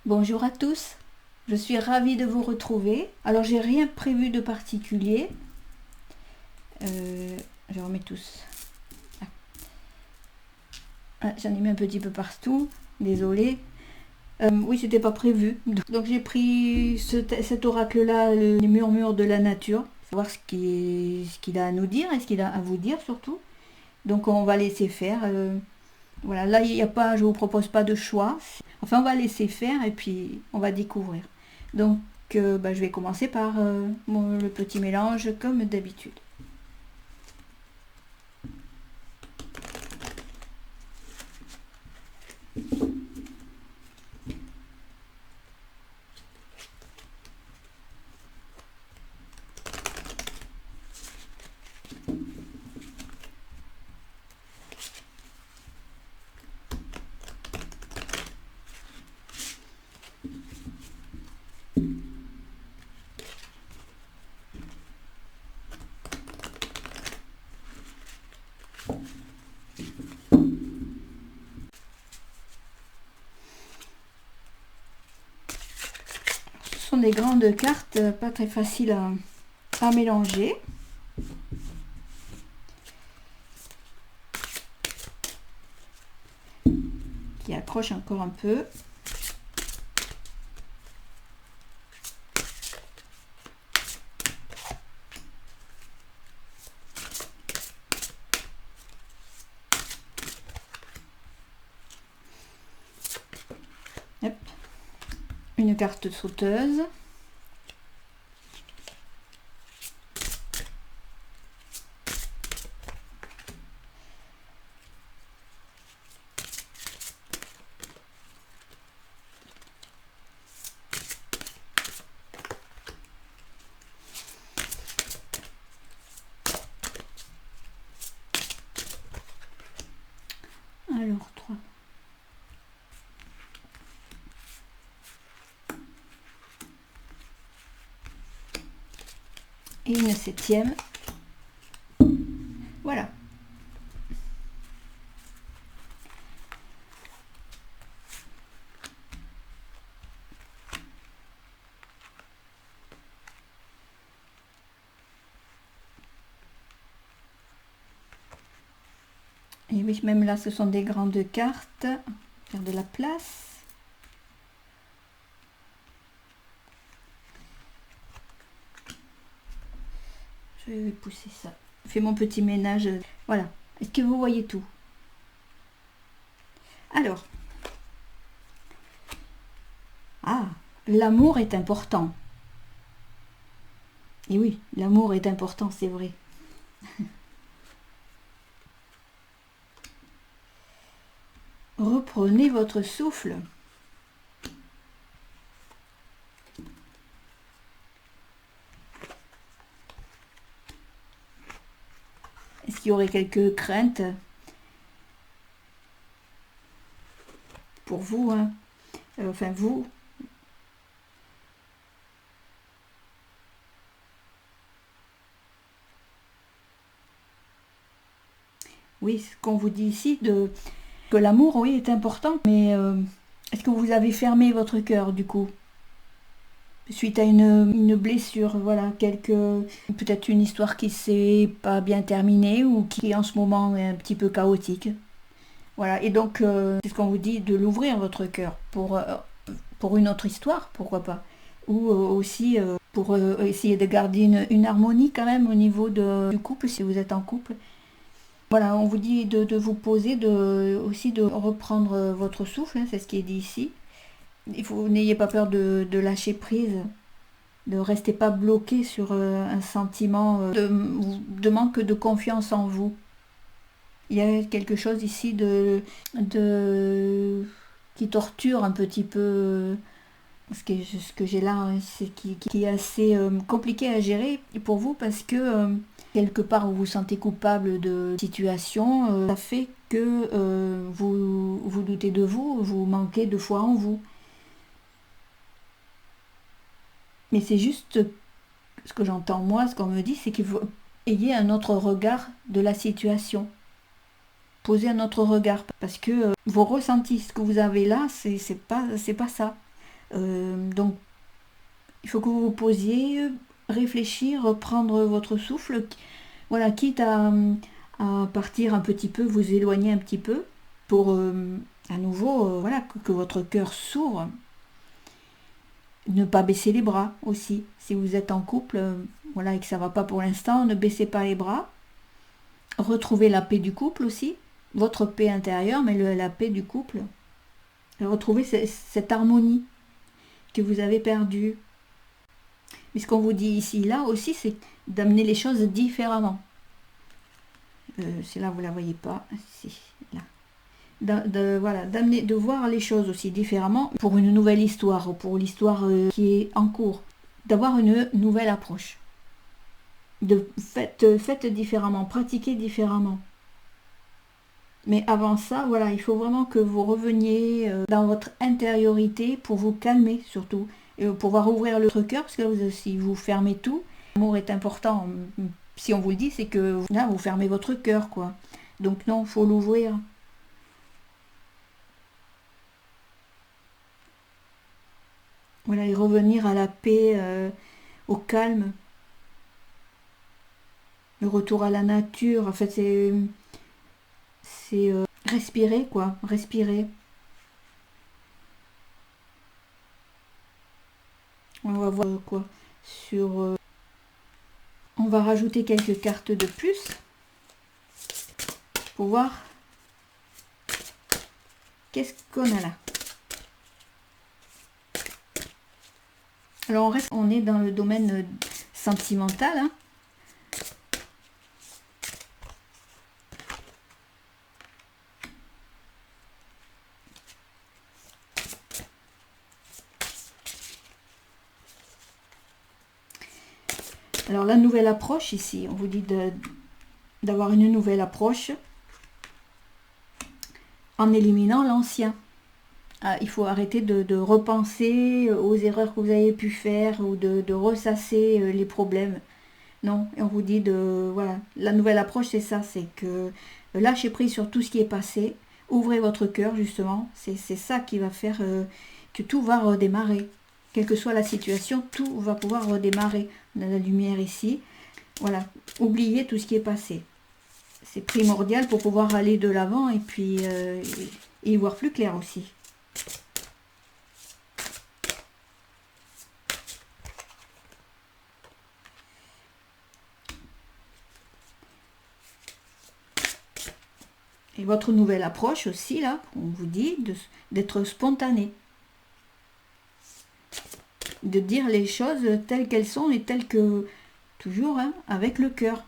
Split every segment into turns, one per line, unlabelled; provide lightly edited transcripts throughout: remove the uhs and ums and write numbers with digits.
Bonjour à tous, je suis ravie de vous retrouver. Alors j'ai rien prévu de particulier. Je remets tous. J'en ai mis un petit peu partout, désolée. Oui, c'était pas prévu. Donc j'ai pris cet oracle-là, les murmures de la nature, voir ce qu'il a à nous dire et ce qu'il a à vous dire surtout. Donc on va laisser faire. Voilà, là il n'y a pas, je vous propose pas de choix. Enfin, on va laisser faire et puis on va découvrir. Donc, je vais commencer par le petit mélange comme d'habitude. Ce sont des grandes cartes, pas très faciles à mélanger. Qui accrochent encore un peu. Hop. Une carte sauteuse. Alors, 3. Et une 7e. Voilà. Et oui, même là, ce sont des grandes cartes. Faire de la place. Je vais pousser ça. Je fais mon petit ménage. Voilà. Est-ce que vous voyez tout? Alors. Ah, l'amour est important. Et oui, l'amour est important, c'est vrai. Reprenez votre souffle. Est-ce qu'il y aurait quelques craintes pour vous, hein? Enfin, vous. Oui, ce qu'on vous dit ici, que l'amour, oui, est important, mais est-ce que vous avez fermé votre cœur, du coup? Suite à une blessure, voilà, peut-être une histoire qui s'est pas bien terminée ou qui en ce moment est un petit peu chaotique. Voilà, et donc c'est ce qu'on vous dit de l'ouvrir votre cœur pour une autre histoire, pourquoi pas. Ou aussi pour essayer de garder une harmonie quand même au niveau du couple, si vous êtes en couple. Voilà, on vous dit de vous poser, aussi de reprendre votre souffle, hein, c'est ce qui est dit ici. N'ayez pas peur de lâcher prise, ne restez pas bloqué sur un sentiment de manque de confiance en vous. Il y a quelque chose ici qui torture un petit peu ce que j'ai là, hein, qui est assez compliqué à gérer pour vous parce que quelque part vous vous sentez coupable de situation, ça fait que vous doutez de vous, vous manquez de foi en vous. Mais c'est juste ce que j'entends moi, ce qu'on me dit, c'est qu'il faut ayez un autre regard de la situation. Posez un autre regard parce que vos ressentis, ce que vous avez là, c'est pas ça. Donc il faut que vous vous posiez, réfléchir, prendre votre souffle, voilà, quitte à partir un petit peu, vous éloigner un petit peu, pour à nouveau voilà, que votre cœur s'ouvre. Ne pas baisser les bras aussi. Si vous êtes en couple, voilà, et que ça va pas pour l'instant, ne baissez pas les bras. Retrouvez la paix du couple aussi, votre paix intérieure, mais la paix du couple. Retrouvez cette harmonie que vous avez perdue. Mais ce qu'on vous dit ici, là aussi, c'est d'amener les choses différemment. C'est là, vous la voyez pas. Si, là. Voilà, de voir les choses aussi différemment pour une nouvelle histoire, pour l'histoire qui est en cours. D'avoir une nouvelle approche. Faites différemment, pratiquez différemment. Mais avant ça, voilà, il faut vraiment que vous reveniez dans votre intériorité pour vous calmer surtout. Et pour pouvoir ouvrir le cœur, parce que si vous fermez tout, l'amour est important. Si on vous le dit, c'est que là, vous fermez votre cœur, quoi. Donc non, il faut l'ouvrir. Voilà, et revenir à la paix, au calme. Le retour à la nature, en fait, c'est respirer, quoi. Respirer. On va voir quoi sur... on va rajouter quelques cartes de plus pour voir qu'est-ce qu'on a là. Alors on est dans le domaine sentimental. Hein. Alors la nouvelle approche ici, on vous dit d'avoir une nouvelle approche en éliminant l'ancien. Ah, il faut arrêter de repenser aux erreurs que vous avez pu faire ou de ressasser les problèmes. Non, et on vous dit voilà, la nouvelle approche c'est ça, c'est que lâchez prise sur tout ce qui est passé, ouvrez votre cœur justement, c'est ça qui va faire que tout va redémarrer. Quelle que soit la situation, tout va pouvoir redémarrer. On a la lumière ici. Voilà, oubliez tout ce qui est passé. C'est primordial pour pouvoir aller de l'avant et puis y voir plus clair aussi. Et votre nouvelle approche aussi, là, on vous dit d'être spontané. De dire les choses telles qu'elles sont et telles que, toujours, hein, avec le cœur.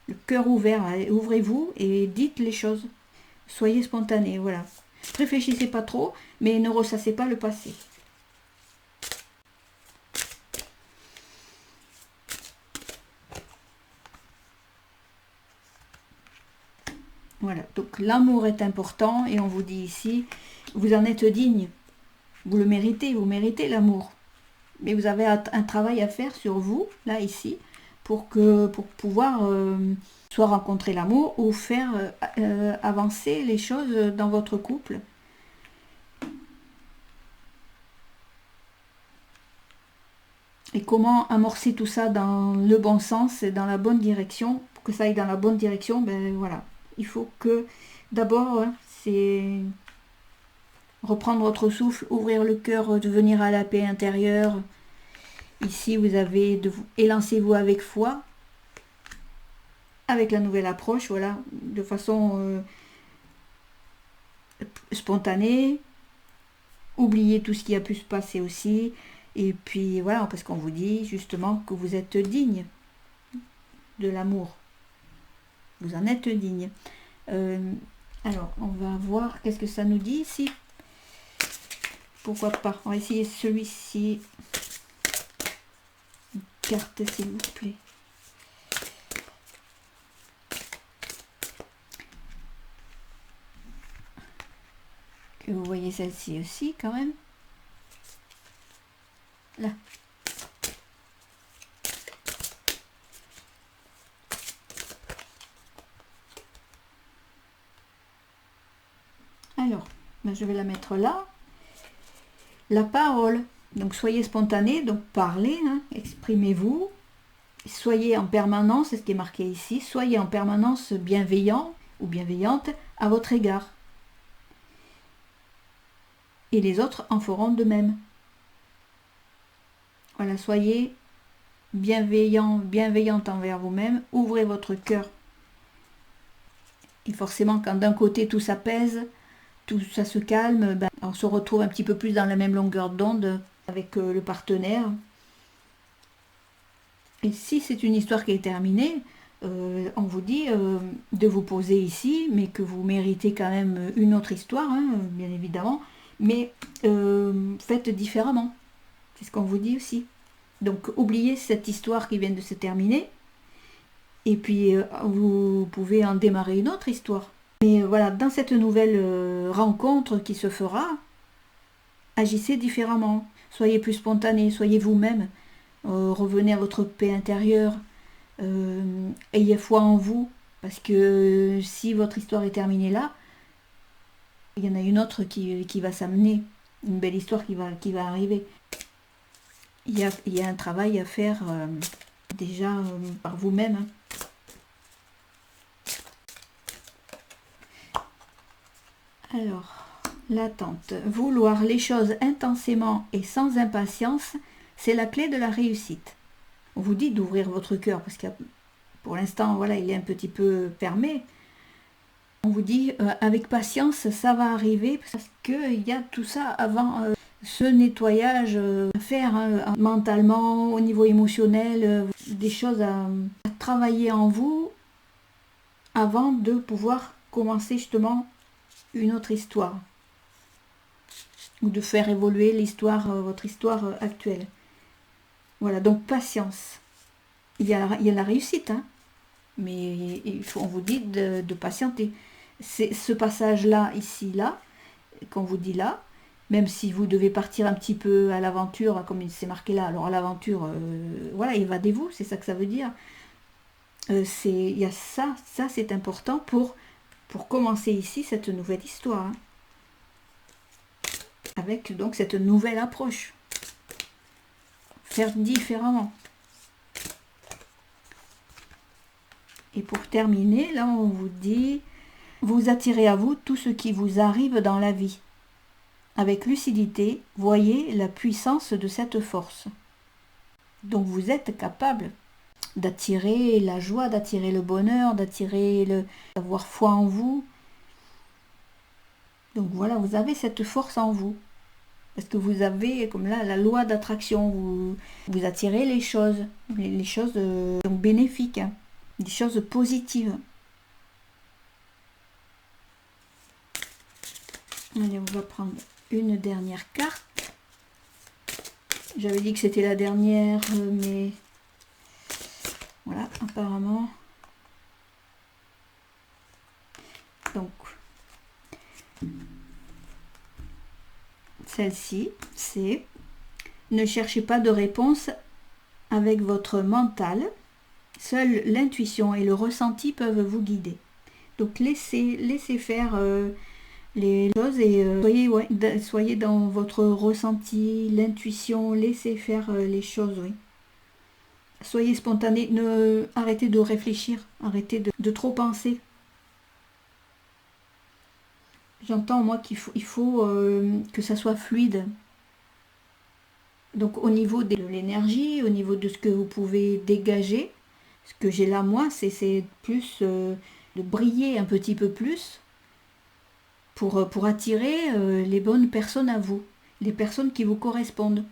Le cœur ouvert, ouvrez-vous et dites les choses. Soyez spontané, voilà. Réfléchissez pas trop, mais ne ressassez pas le passé. Voilà, donc l'amour est important et on vous dit ici, vous en êtes digne. Vous le méritez, vous méritez l'amour. Mais vous avez un travail à faire sur vous, là, ici, pour pouvoir soit rencontrer l'amour ou faire avancer les choses dans votre couple. Et comment amorcer tout ça dans le bon sens et dans la bonne direction. Pour que ça aille dans la bonne direction, ben voilà. Il faut que d'abord, c'est reprendre votre souffle, ouvrir le cœur, devenir à la paix intérieure. Ici, vous avez élancez-vous avec foi, avec la nouvelle approche, voilà, de façon spontanée. Oubliez tout ce qui a pu se passer aussi. Et puis voilà, parce qu'on vous dit justement que vous êtes digne de l'amour. Vous en êtes digne. Alors, on va voir qu'est-ce que ça nous dit ici. Pourquoi pas. On va essayer celui-ci. Une carte, s'il vous plaît. Que vous voyez celle-ci aussi, quand même. Là. Alors, ben je vais la mettre là. la parole. Donc soyez spontané, donc parlez, hein, exprimez-vous. Soyez en permanence, c'est ce qui est marqué ici, soyez en permanence bienveillant ou bienveillante à votre égard. Et les autres en feront de même. Voilà, soyez bienveillant, bienveillante envers vous-même, ouvrez votre cœur. Et forcément, quand d'un côté tout s'apaise, tout ça se calme, ben, on se retrouve un petit peu plus dans la même longueur d'onde avec le partenaire. Et si c'est une histoire qui est terminée, on vous dit de vous poser ici, mais que vous méritez quand même une autre histoire, hein, bien évidemment, mais faites différemment. C'est ce qu'on vous dit aussi. Donc oubliez cette histoire qui vient de se terminer, et puis vous pouvez en démarrer une autre histoire. Mais voilà, dans cette nouvelle rencontre qui se fera, agissez différemment, soyez plus spontané, soyez vous-même, revenez à votre paix intérieure, ayez foi en vous, parce que si votre histoire est terminée là, il y en a une autre qui va s'amener, une belle histoire qui va arriver. Il y a un travail à faire déjà par vous-même. Hein. Alors, l'attente. Vouloir les choses intensément et sans impatience, c'est la clé de la réussite. On vous dit d'ouvrir votre cœur, parce que pour l'instant, voilà, il est un petit peu fermé. On vous dit, avec patience, ça va arriver, parce qu'il y a tout ça avant ce nettoyage à faire, hein, mentalement, au niveau émotionnel, des choses à travailler en vous, avant de pouvoir commencer justement une autre histoire, ou de faire évoluer l'histoire, votre histoire actuelle. Voilà, donc patience. Il y a la réussite, hein, mais on vous dit de patienter. C'est ce passage-là, ici, là, qu'on vous dit là, même si vous devez partir un petit peu à l'aventure, comme il s'est marqué là, alors à l'aventure, voilà, évadez-vous, c'est ça que ça veut dire. Il y a ça c'est important pour commencer ici cette nouvelle histoire, hein, avec donc cette nouvelle approche. Faire différemment. Et pour terminer, là on vous dit, vous attirez à vous tout ce qui vous arrive dans la vie. Avec lucidité, voyez la puissance de cette force. Donc vous êtes capable d'attirer la joie, d'attirer le bonheur, d'avoir foi en vous. Donc voilà, vous avez cette force en vous. Parce que vous avez, comme là, la loi d'attraction, vous attirez les choses donc bénéfiques, hein, des choses positives. Allez, on va prendre une dernière carte. J'avais dit que c'était la dernière, mais voilà, apparemment. Donc, celle-ci, c'est « Ne cherchez pas de réponse avec votre mental. Seule l'intuition et le ressenti peuvent vous guider. » Donc, laissez faire les choses et soyez dans votre ressenti, l'intuition, laissez faire les choses, oui. Soyez spontané, arrêtez de réfléchir, arrêtez de trop penser. J'entends, moi, qu'il faut que ça soit fluide. Donc, au niveau de l'énergie, au niveau de ce que vous pouvez dégager, ce que j'ai là, moi, c'est plus de briller un petit peu plus pour attirer les bonnes personnes à vous, les personnes qui vous correspondent.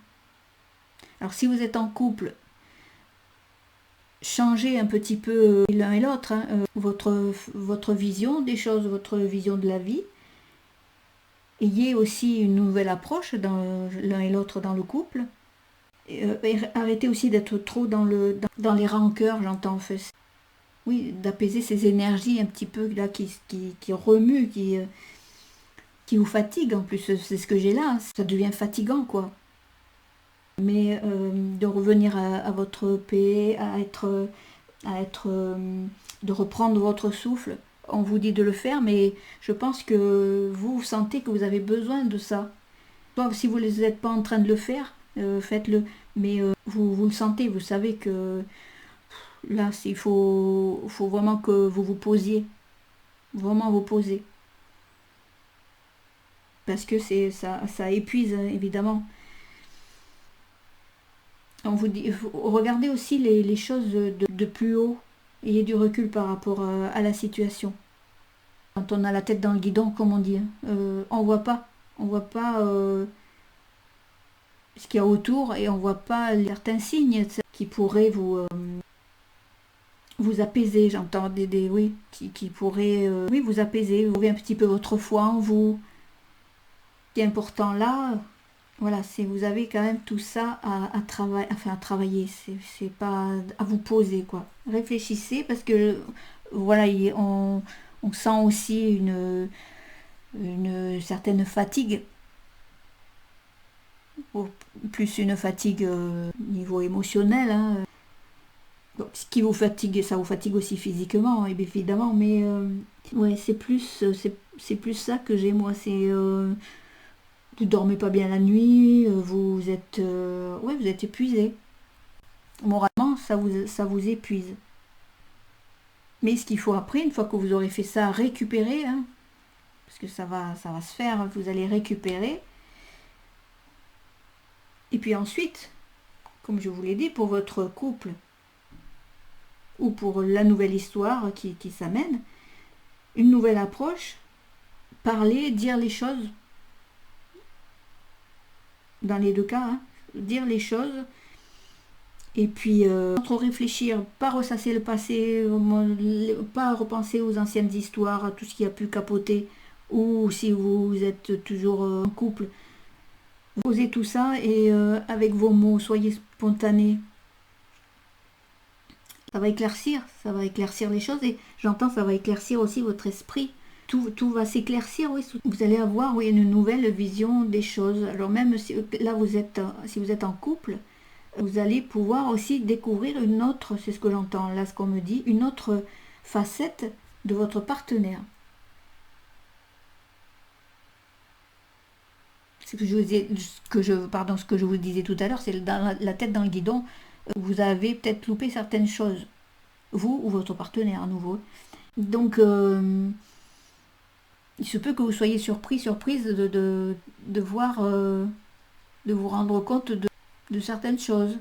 Alors, si vous êtes en couple, changez un petit peu l'un et l'autre, hein, votre vision des choses, votre vision de la vie. Ayez aussi une nouvelle approche dans l'un et l'autre dans le couple. Et arrêtez aussi d'être trop dans les rancœurs, j'entends en fait. Oui, d'apaiser ces énergies un petit peu là qui remuent, qui vous fatiguent en plus. C'est ce que j'ai là, hein. Ça devient fatigant, quoi. Mais de revenir à votre paix, de reprendre votre souffle. On vous dit de le faire, mais je pense que vous sentez que vous avez besoin de ça.
Soit si vous n'êtes pas en train de le faire, faites-le. Mais vous le sentez, vous savez que là, il faut vraiment que vous vous posiez. Vraiment vous poser. Parce que ça épuise, évidemment. On vous dit, regardez aussi les choses de plus haut. Ayez du recul par rapport à la situation. Quand on a la tête dans le guidon, comme on dit, on voit pas. On voit pas ce qu'il y a autour et on voit pas certains signes qui pourraient vous apaiser. J'entends oui, qui pourraient oui, vous apaiser, vous avez un petit peu votre foi en vous. Ce qui est important là, voilà, c'est vous avez quand même tout ça à travailler. C'est pas à vous poser, quoi. Réfléchissez parce que voilà, on sent aussi une certaine fatigue. Plus une fatigue niveau émotionnel. Hein. Bon, ce qui vous fatigue, ça vous fatigue aussi physiquement, évidemment, mais ouais, c'est plus ça que j'ai, moi. C'est vous dormez pas bien la nuit, vous êtes épuisé. Moralement, ça vous épuise. Mais ce qu'il faut après, une fois que vous aurez fait ça, récupérer, hein, parce que ça va se faire, vous allez récupérer. Et puis ensuite, comme je vous l'ai dit, pour votre couple ou pour la nouvelle histoire qui s'amène, une nouvelle approche, parler, dire les choses. Dans les deux cas, hein, dire les choses. Et puis, trop réfléchir, pas ressasser le passé, pas repenser aux anciennes histoires, à tout ce qui a pu capoter, ou si vous êtes toujours en couple, posez tout ça et avec vos mots, soyez spontané. Ça va éclaircir les choses et j'entends ça va éclaircir aussi votre esprit. Tout va s'éclaircir, oui. Vous allez avoir oui, une nouvelle vision des choses. Alors même si là si vous êtes en couple, vous allez pouvoir aussi découvrir une autre, c'est ce que j'entends là, ce qu'on me dit, une autre facette de votre partenaire. Ce que je vous disais tout à l'heure, c'est dans la tête dans le guidon, vous avez peut-être loupé certaines choses, vous ou votre partenaire à nouveau. Donc, il se peut que vous soyez surprise de voir, de vous rendre compte de certaines choses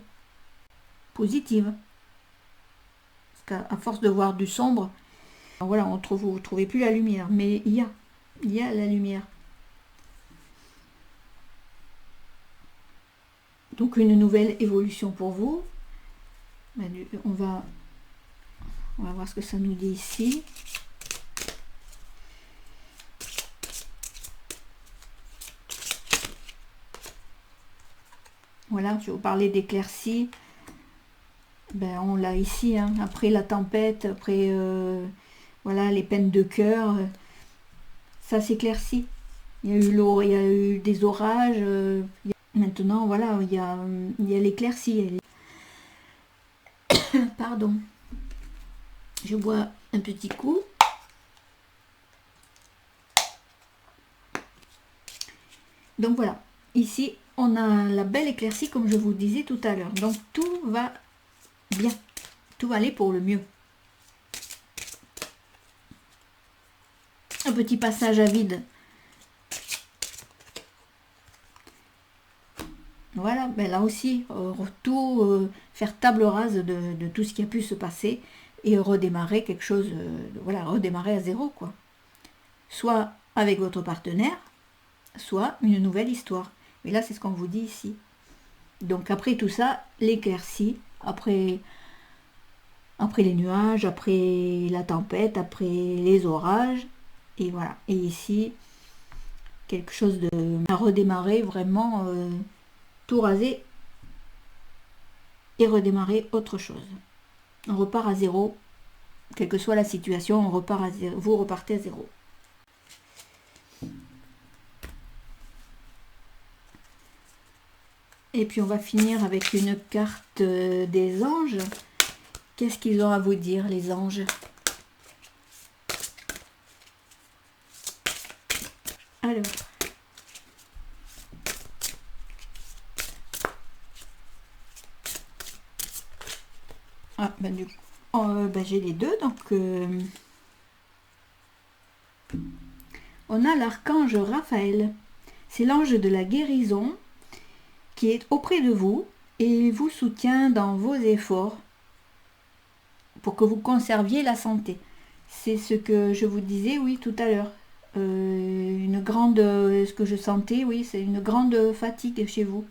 positives. Parce qu'à force de voir du sombre, voilà, vous ne trouvez plus la lumière, mais il y a la lumière. Donc une nouvelle évolution pour vous. On va voir ce que ça nous dit ici. Voilà, je vais vous parler d'éclaircie. On l'a ici, hein, après la tempête, après voilà, les peines de cœur, ça s'éclaircit. Il y a eu l'eau, il y a eu des orages. Maintenant, voilà, il y a l'éclaircie. Pardon. Je bois un petit coup. Donc voilà, ici, on a la belle éclaircie, comme je vous disais tout à l'heure. Donc tout va bien. Tout va aller pour le mieux. Un petit passage à vide. Voilà, là aussi, faire table rase de tout ce qui a pu se passer et redémarrer quelque chose, voilà, redémarrer à zéro, quoi. Soit avec votre partenaire, soit une nouvelle histoire. Et là, c'est ce qu'on vous dit ici. Donc après tout ça, l'éclaircie, après les nuages, après la tempête, après les orages, et voilà. Et ici, quelque chose à redémarrer vraiment... tout raser et redémarrer autre chose. On repart à zéro, quelle que soit la situation, on repart à zéro, vous repartez à zéro. Et puis on va finir avec une carte des anges. Qu'est-ce qu'ils ont à vous dire, les anges? Alors, J'ai les deux, donc on a l'archange Raphaël. C'est l'ange de la guérison qui est auprès de vous et vous soutient dans vos efforts pour que vous conserviez la santé. C'est ce que je vous disais, oui, tout à l'heure. Ce que je sentais, oui, c'est une grande fatigue chez vous.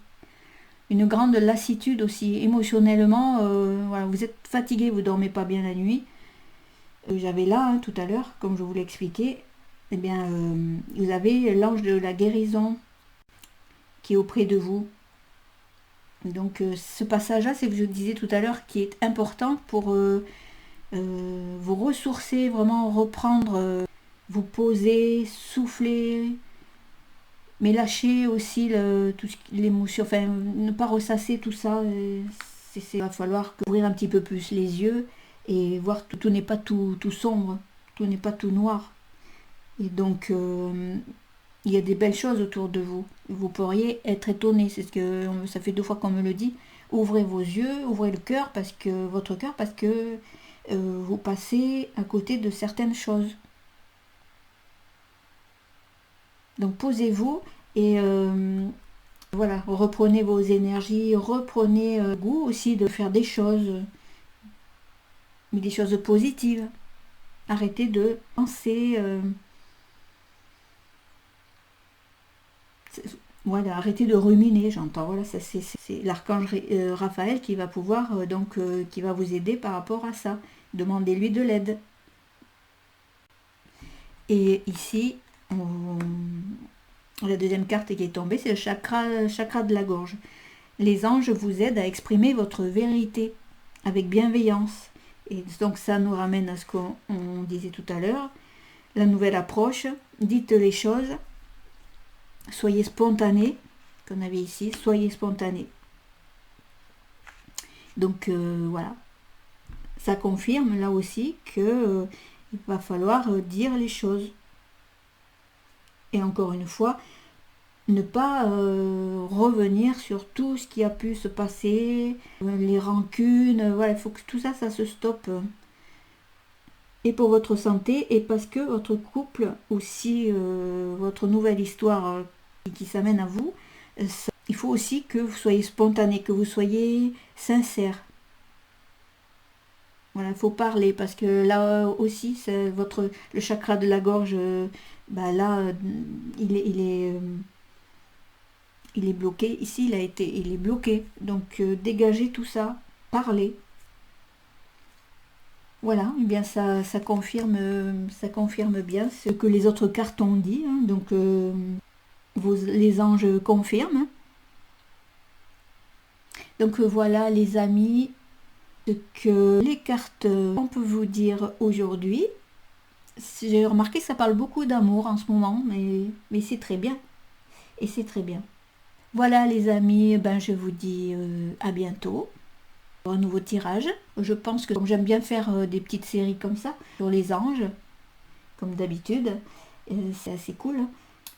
Une grande lassitude aussi, émotionnellement. Voilà, vous êtes fatigué, vous ne dormez pas bien la nuit. J'avais là, tout à l'heure, comme je vous l'ai expliqué, eh bien, vous avez l'ange de la guérison qui est auprès de vous. Donc ce passage-là, c'est ce que je disais tout à l'heure, qui est important pour vous ressourcer, vraiment reprendre, vous poser, souffler, mais lâcher aussi l'émotion, enfin ne pas ressasser tout ça. Il va falloir ouvrir un petit peu plus les yeux et voir que tout n'est pas tout sombre, tout n'est pas tout noir. Et donc il y a des belles choses autour de vous. Vous pourriez être étonné, c'est ce que ça fait 2 fois qu'on me le dit. Ouvrez vos yeux, ouvrez votre cœur, parce que vous passez à côté de certaines choses. Donc posez-vous et voilà, reprenez vos énergies, reprenez goût aussi de faire des choses, mais des choses positives. Arrêtez de penser... Voilà, arrêtez de ruminer, j'entends. Voilà, ça c'est l'archange Raphaël qui va pouvoir qui va vous aider par rapport à ça. Demandez-lui de l'aide. Et ici, la deuxième carte qui est tombée, c'est le chakra de la gorge. Les anges vous aident à exprimer votre vérité avec bienveillance. Et donc ça nous ramène à ce qu'on disait tout à l'heure. La nouvelle approche, dites les choses. Soyez spontané, qu'on avait ici, soyez spontané. Donc voilà, ça confirme là aussi que il va falloir dire les choses. Et encore une fois, ne pas revenir sur tout ce qui a pu se passer, les rancunes, voilà, il faut que tout ça, ça se stoppe. Et pour votre santé, et parce que votre couple, aussi votre nouvelle histoire qui s'amène à vous, il faut aussi que vous soyez spontané, que vous soyez sincère. Voilà, il faut parler, parce que là aussi, c'est le chakra de la gorge, là, il est bloqué. Ici, il est bloqué. Donc, dégagez tout ça, parlez. Voilà, et bien ça confirme bien ce que les autres cartes ont dit. Hein. Donc, les anges confirment. Donc voilà les amis, ce que les cartes on peut vous dire aujourd'hui. J'ai remarqué que ça parle beaucoup d'amour en ce moment, mais c'est très bien. Et c'est très bien. Voilà les amis, je vous dis à bientôt pour un nouveau tirage. Je pense que j'aime bien faire des petites séries comme ça sur les anges, comme d'habitude. C'est assez cool.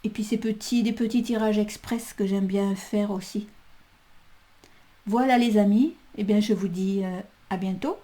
Et puis des petits tirages express que j'aime bien faire aussi. Voilà les amis, et bien je vous dis à bientôt.